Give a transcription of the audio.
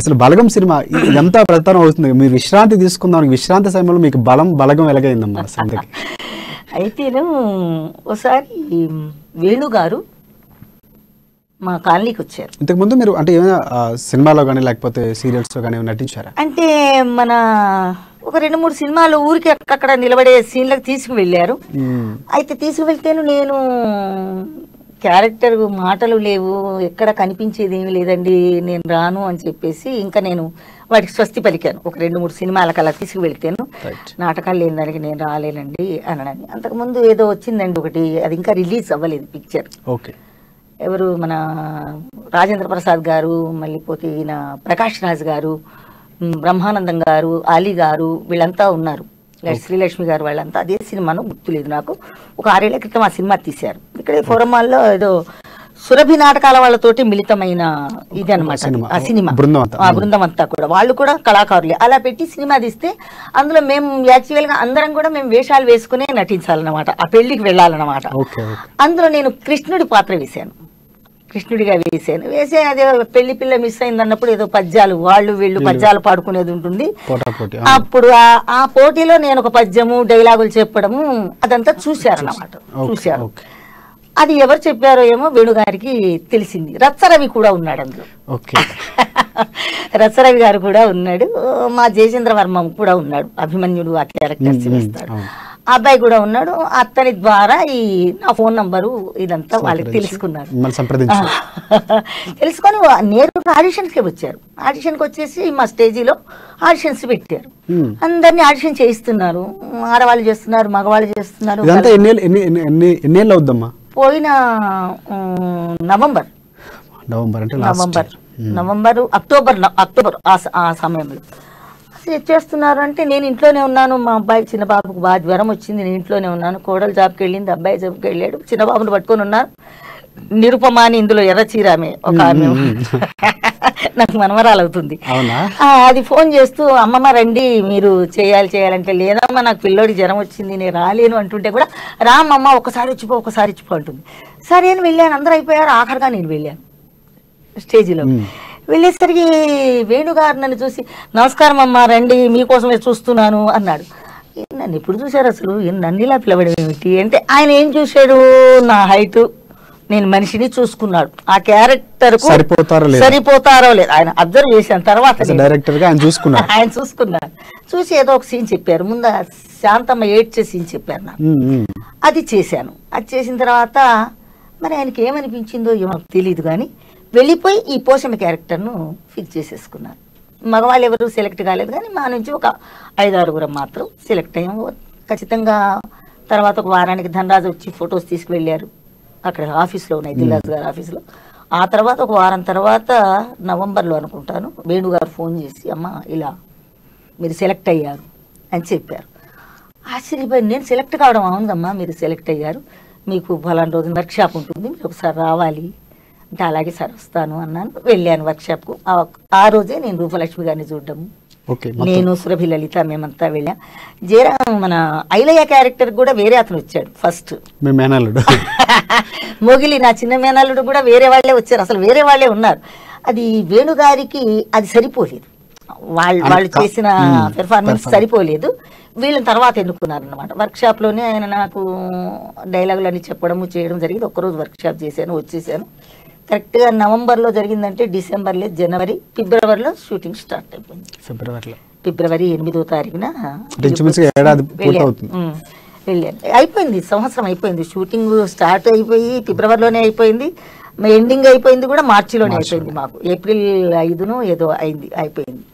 అసలు బలగం సినిమా ఇదంతా ప్రతారం అవుతుంది. మీరు విశ్రాంతి తీసుకుందాం, విశ్రాంతి సమయంలో మీకు బలగం ఎలాగైందమ్మా సంగతి? అయితేను ఒకసారి వేణు గారు మా కాలనీకి వచ్చారు. ఇంతకుముందు మీరు అంటే ఏమైనా సినిమాలో కానీ లేకపోతే సీరియల్స్లో కానీ నటించారా? అంటే మన ఒక 2-3 సినిమాలు ఊరికి అక్కడ నిలబడే సీన్లకు తీసుకువెళ్ళారు. అయితే తీసుకువెళ్తేను నేను క్యారెక్టర్ మాటలు లేవు, ఎక్కడ కనిపించేది ఏమి లేదండి, నేను రాను అని చెప్పేసి ఇంకా నేను వాటికి స్వస్తి పలికాను. ఒక 2-3 సినిమాలకు అలా తీసుకువెళ్తాను, నాటకాలు లేని దానికి నేను రాలేనండి అనని. అంతకుముందు ఏదో వచ్చిందండి ఒకటి, అది ఇంకా రిలీజ్ అవ్వలేదు పిక్చర్. ఓకే. ఎవరు మన రాజేంద్ర ప్రసాద్ గారు, మళ్ళీ పోతే ఈయన ప్రకాష్ రాజ్ గారు, బ్రహ్మానందం గారు, అలీ గారు, వీళ్ళంతా ఉన్నారు, శ్రీలక్ష్మి గారు, వాళ్ళంతా. అదే సినిమాను గుర్తులేదు నాకు. ఒక 6 ఏళ్ల క్రితం ఆ సినిమా తీశారు. ఇక్కడ ఫోరమాల్లో ఏదో సురభి నాటకాల వాళ్ళతోటి మిళితమైన ఇది అనమాట ఆ సినిమా. ఆ బృందం అంతా కూడా వాళ్ళు కూడా కళాకారులే. అలా పెట్టి సినిమా తీస్తే అందులో మేము యాక్చువల్గా అందరం కూడా మేము వేషాలు వేసుకునే నటించాలన్నమాట, ఆ పెళ్లికి వెళ్ళాలన్నమాట. అందులో నేను కృష్ణుడి పాత్ర వేశాను, కృష్ణుడిగా వేసే అదే పెళ్లి పిల్ల మిస్ అయింది అన్నప్పుడు ఏదో పద్యాలు వాళ్ళు వీళ్ళు పద్యాలు పాడుకునేది ఉంటుంది. అప్పుడు ఆ పోటీలో నేను ఒక పద్యము డైలాగులు చెప్పడము అదంతా చూశారన్నమాట. చూశారు. అది ఎవరు చెప్పారో ఏమో వేణుగారికి తెలిసింది. రచ్చరవి కూడా ఉన్నాడు అందులో. రచ్చరవి గారు కూడా ఉన్నాడు, మా జయచంద్ర వర్మ కూడా ఉన్నాడు, అభిమన్యుడు ఆ క్యారెక్టర్స్ వేస్తాడు, ఆ అబ్బాయి కూడా ఉన్నాడు. అతని ద్వారా ఈ నా ఫోన్ నంబరు ఇదంతా వాళ్ళకి తెలుసుకున్నారు. తెలుసుకొని నేరుగా ఆడిషన్స్కి వచ్చారు. ఆడిషన్కి వచ్చేసి మా స్టేజీలో ఆడిషన్స్ పెట్టారు. అందరినీ ఆడిషన్ చేయిస్తున్నారు, ఆడవాళ్ళు చేస్తున్నారు, మగవాళ్ళు చేస్తున్నారు. పోయిన అక్టోబర్ ఆ సమయంలో చేస్తున్నారు. అంటే నేను ఇంట్లోనే ఉన్నాను, మా అబ్బాయి చిన్న బాబుకు బాగా జ్వరం వచ్చింది, నేను ఇంట్లోనే ఉన్నాను. కోడలు జాబ్కి వెళ్ళింది, అబ్బాయి జాబ్కి వెళ్ళాడు, చిన్న బాబుని పట్టుకొని ఉన్నారు. నిరుపమా అని ఇందులో ఎర్ర చీరామే ఒక ఆమె నాకు మనవరాలు అవుతుంది. అది ఫోన్ చేస్తూ అమ్మమ్మ రండి మీరు చేయాలంటే, లేదమ్మా నాకు పిల్లోడి జ్వరం వచ్చింది నేను రాలేను అంటుంటే కూడా రామమ్మ ఒకసారి వచ్చిపో అంటుంది. సరే అని వెళ్ళాను, అందరూ అయిపోయారు. ఆఖరిగా నేను వెళ్ళాను స్టేజీలో. వెళ్ళేసరికి వేణుగారు నన్ను చూసి నమస్కారం అమ్మ రండి మీకోసమే చూస్తున్నాను అన్నాడు. నన్ను ఎప్పుడు చూశారు అసలు, నన్ను ఇలా పిలవడం ఏమిటి అంటే, ఆయన ఏం చూశాడు, నా హైట్, నేను మనిషిని చూసుకున్నాడు, ఆ క్యారెక్టర్ సరిపోతారో లేదు ఆయన అబ్జర్వ్ చేశాను. తర్వాత ఆయన చూసుకున్నాడు. చూసి ఏదో ఒక సీన్ చెప్పారు. ముందు శాంతమ్మ ఏడ్చే సీన్ చెప్పారు నాకు, అది చేశాను. అది చేసిన తర్వాత మరి ఆయనకి ఏమనిపించిందో ఏమో తెలియదు కానీ వెళ్ళిపోయి ఈ పోషమ క్యారెక్టర్ను ఫిక్స్ చేసేసుకున్నారు. మగవాళ్ళు ఎవరు సెలెక్ట్ కాలేదు కానీ మా నుంచి ఒక 5-6 మాత్రం సెలెక్ట్ అయ్యాము ఖచ్చితంగా. తర్వాత ఒక వారానికి ధనరాజు వచ్చి ఫొటోస్ తీసుకువెళ్ళారు, అక్కడ ఆఫీస్లో ఉన్నాయి, దిల్రాజు గారి ఆఫీస్లో. ఆ తర్వాత ఒక వారం తర్వాత నవంబర్లో అనుకుంటాను వేణుగారు ఫోన్ చేసి అమ్మ ఇలా మీరు సెలెక్ట్ అయ్యారు అని చెప్పారు. ఆశ్చర్యపోయి నేను సెలెక్ట్ కావడం అవునమ్మా మీరు సెలెక్ట్ అయ్యారు, మీకు ఫలానా రోజు వర్క్షాప్ ఉంటుంది, మీరు ఒకసారి రావాలి అంటే అలాగే సార్ వస్తాను అన్నాను. వెళ్ళాను వర్క్షాప్కు. ఆ రోజే నేను రూపలక్ష్మి గారిని చూడడము, నేను సురభి లలిత మేమంతా వెళ్ళాం. మన ఐలయ్య క్యారెక్టర్ కూడా వేరే అతను వచ్చాడు ఫస్ట్, మొగిలి నా చిన్న మేనల్లుడు కూడా వేరే వాళ్ళే వచ్చారు, అసలు వేరే వాళ్ళే ఉన్నారు. అది వేణుగారికి అది సరిపోలేదు, వాళ్ళు చేసిన పెర్ఫార్మెన్స్ సరిపోలేదు. వీళ్ళని తర్వాత ఎన్నుకున్నారు అనమాట. వర్క్షాప్లోనే ఆయన నాకు డైలాగులు అన్ని చెప్పడము చేయడం జరిగింది. ఒక్కరోజు వర్క్షాప్ చేశాను, వచ్చేసాను. కరెక్ట్గా నవంబర్లో జరిగిందంటే డిసెంబర్ లేదు, జనవరి ఫిబ్రవరిలో షూటింగ్ స్టార్ట్ అయిపోయింది. ఫిబ్రవరి 8వ తారీఖున వెళ్ళాను. అయిపోయింది, సంవత్సరం అయిపోయింది. షూటింగ్ స్టార్ట్ అయిపోయి ఫిబ్రవరిలోనే అయిపోయింది, ఎండింగ్ అయిపోయింది కూడా మార్చిలోనే అయిపోయింది. మాకు ఏప్రిల్ 5 ఏదో అయిపోయింది.